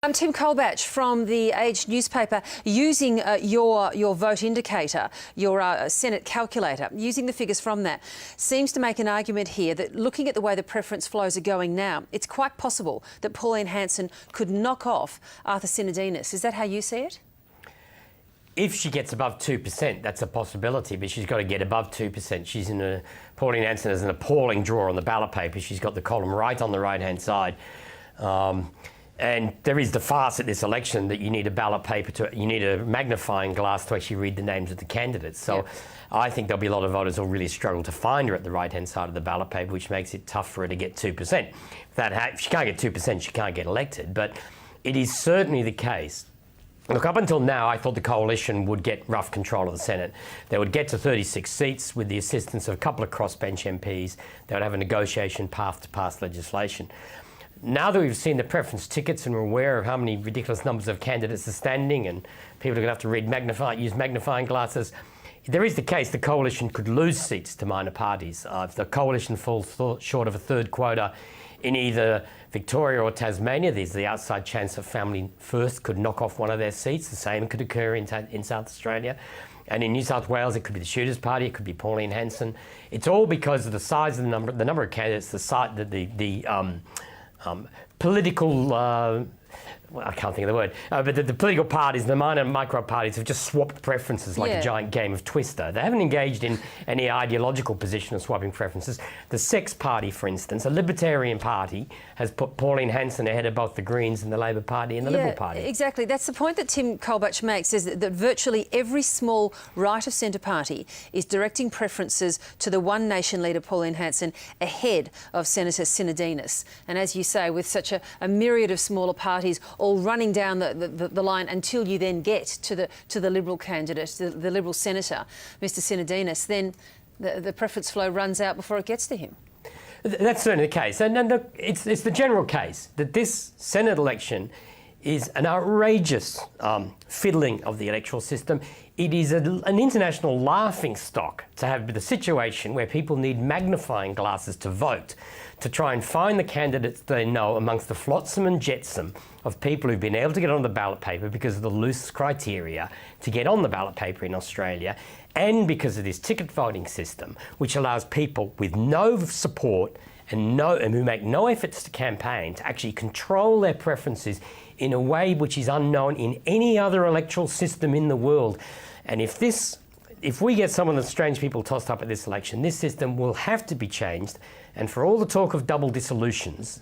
I'm Tim Colbatch from the Age newspaper. Using your vote indicator, your Senate calculator, using the figures from that, seems to make an argument here that looking at the way the preference flows are going now, it's quite possible that Pauline Hanson could knock off Arthur Sinodinos. Is that how you see it? If she gets above 2%, that's a possibility, but she's got to get above 2%. Pauline Hanson is an appalling draw on the ballot paper. She's got the column right on the right-hand side. And there is the farce at this election that you need a ballot paper you need a magnifying glass to actually read the names of the candidates. So yep. I think there'll be a lot of voters who'll really struggle to find her at the right-hand side of the ballot paper, which makes it tough for her to get 2%. If she can't get 2%, she can't get elected. But it is certainly the case. Look, up until now, I thought the coalition would get rough control of the Senate. They would get to 36 seats with the assistance of a couple of crossbench MPs. They would have a negotiation path to pass legislation. Now that we've seen the preference tickets and we're aware of how many ridiculous numbers of candidates are standing and people are going to have to use magnifying glasses, there is the case the coalition could lose seats to minor parties. If the coalition falls short of a third quota in either Victoria or Tasmania, there's the outside chance that Family First could knock off one of their seats. The same could occur in South Australia. And in New South Wales, it could be the Shooters Party, it could be Pauline Hanson. It's all because of the size of the number of candidates, political, I can't think of the word, but the political parties, the minor and micro parties have just swapped preferences like a giant game of Twister. They haven't engaged in any ideological position of swapping preferences. The Sex Party, for instance, a Libertarian Party, has put Pauline Hanson ahead of both the Greens and the Labor Party and the Liberal Party. Exactly. That's the point that Tim Colbatch makes, is that virtually every small right-of-centre party is directing preferences to the One Nation leader, Pauline Hanson, ahead of Senator Sinodinos. And as you say, with such a myriad of smaller parties all running down the line until you then get to the Liberal candidate, the Liberal senator, Mr Sinodinos, then the preference flow runs out before it gets to him. That's certainly the case. And it's the general case that this Senate election is an outrageous fiddling of the electoral system. It is an international laughing stock to have the situation where people need magnifying glasses to vote, to try and find the candidates they know amongst the flotsam and jetsam of people who've been able to get on the ballot paper because of the loose criteria to get on the ballot paper in Australia, and because of this ticket voting system, which allows people with no support and who make no efforts to campaign to actually control their preferences in a way which is unknown in any other electoral system in the world. And if we get some of the strange people tossed up at this election, this system will have to be changed. And for all the talk of double dissolutions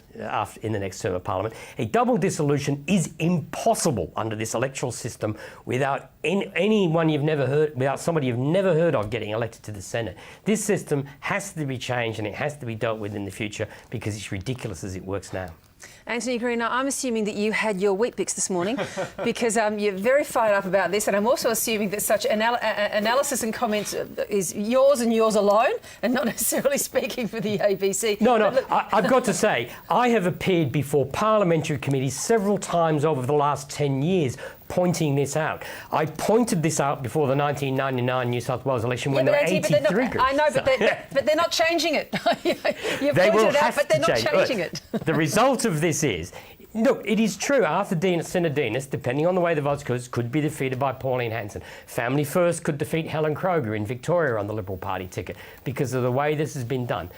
in the next term of Parliament, a double dissolution is impossible under this electoral system without anyone you've never heard, without somebody you've never heard of getting elected to the Senate. This system has to be changed and it has to be dealt with in the future because it's ridiculous as it works now. Antony Green, I'm assuming that you had your Weet-Bix this morning because you're very fired up about this, and I'm also assuming that such analysis and comments is yours and yours alone and not necessarily speaking for the ABC. No, I've got to say, I have appeared before parliamentary committees several times over the last 10 years pointing this out. I pointed this out before the 1999 New South Wales election when there were 83 groups. I know, but they're not changing it. You've pointed it out, but they're not changing it. The result of this is, look, it is true, Arthur Sinodinos, depending on the way the votes goes, could be defeated by Pauline Hanson. Family First could defeat Helen Kroger in Victoria on the Liberal Party ticket because of the way this has been done.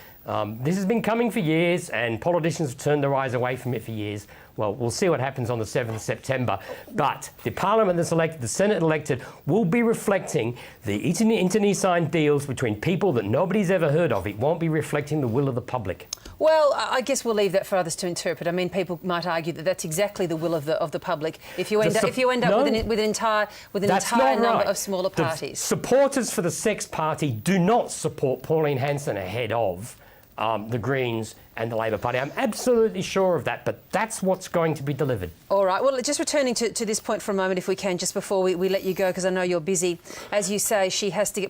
This has been coming for years and politicians have turned their eyes away from it for years. Well, we'll see what happens on the 7th of September. But the Parliament that's elected, the Senate elected, will be reflecting the internecine deals between people that nobody's ever heard of. It won't be reflecting the will of the public. Well, I guess we'll leave that for others to interpret. I mean, people might argue that that's exactly the will of the public. If you end up with an entire number of smaller parties. The supporters for the Sex Party do not support Pauline Hanson ahead of the Greens and the Labor Party. I'm absolutely sure of that, but that's what's going to be delivered. All right. Well, just returning to this point for a moment, if we can, just before we let you go, because I know you're busy. As you say,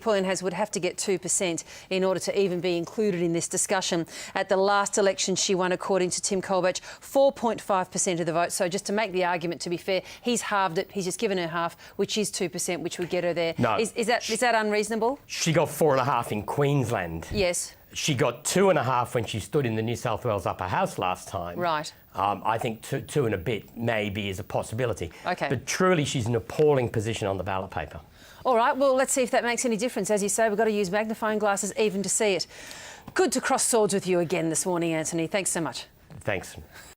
Pauline Hanson would have to get 2% in order to even be included in this discussion. At the last election, she won, according to Tim Colbatch, 4.5% of the vote. So just to make the argument, to be fair, he's halved it. He's just given her half, which is 2%, which would get her there. No. Is that unreasonable? She got 4.5% in Queensland. Yes. She got 2.5 when she stood in the New South Wales Upper House last time. Right. I think two and a bit maybe is a possibility. Okay. But truly, she's an appalling position on the ballot paper. All right, well, let's see if that makes any difference. As you say, we've got to use magnifying glasses even to see it. Good to cross swords with you again this morning, Antony. Thanks so much. Thanks.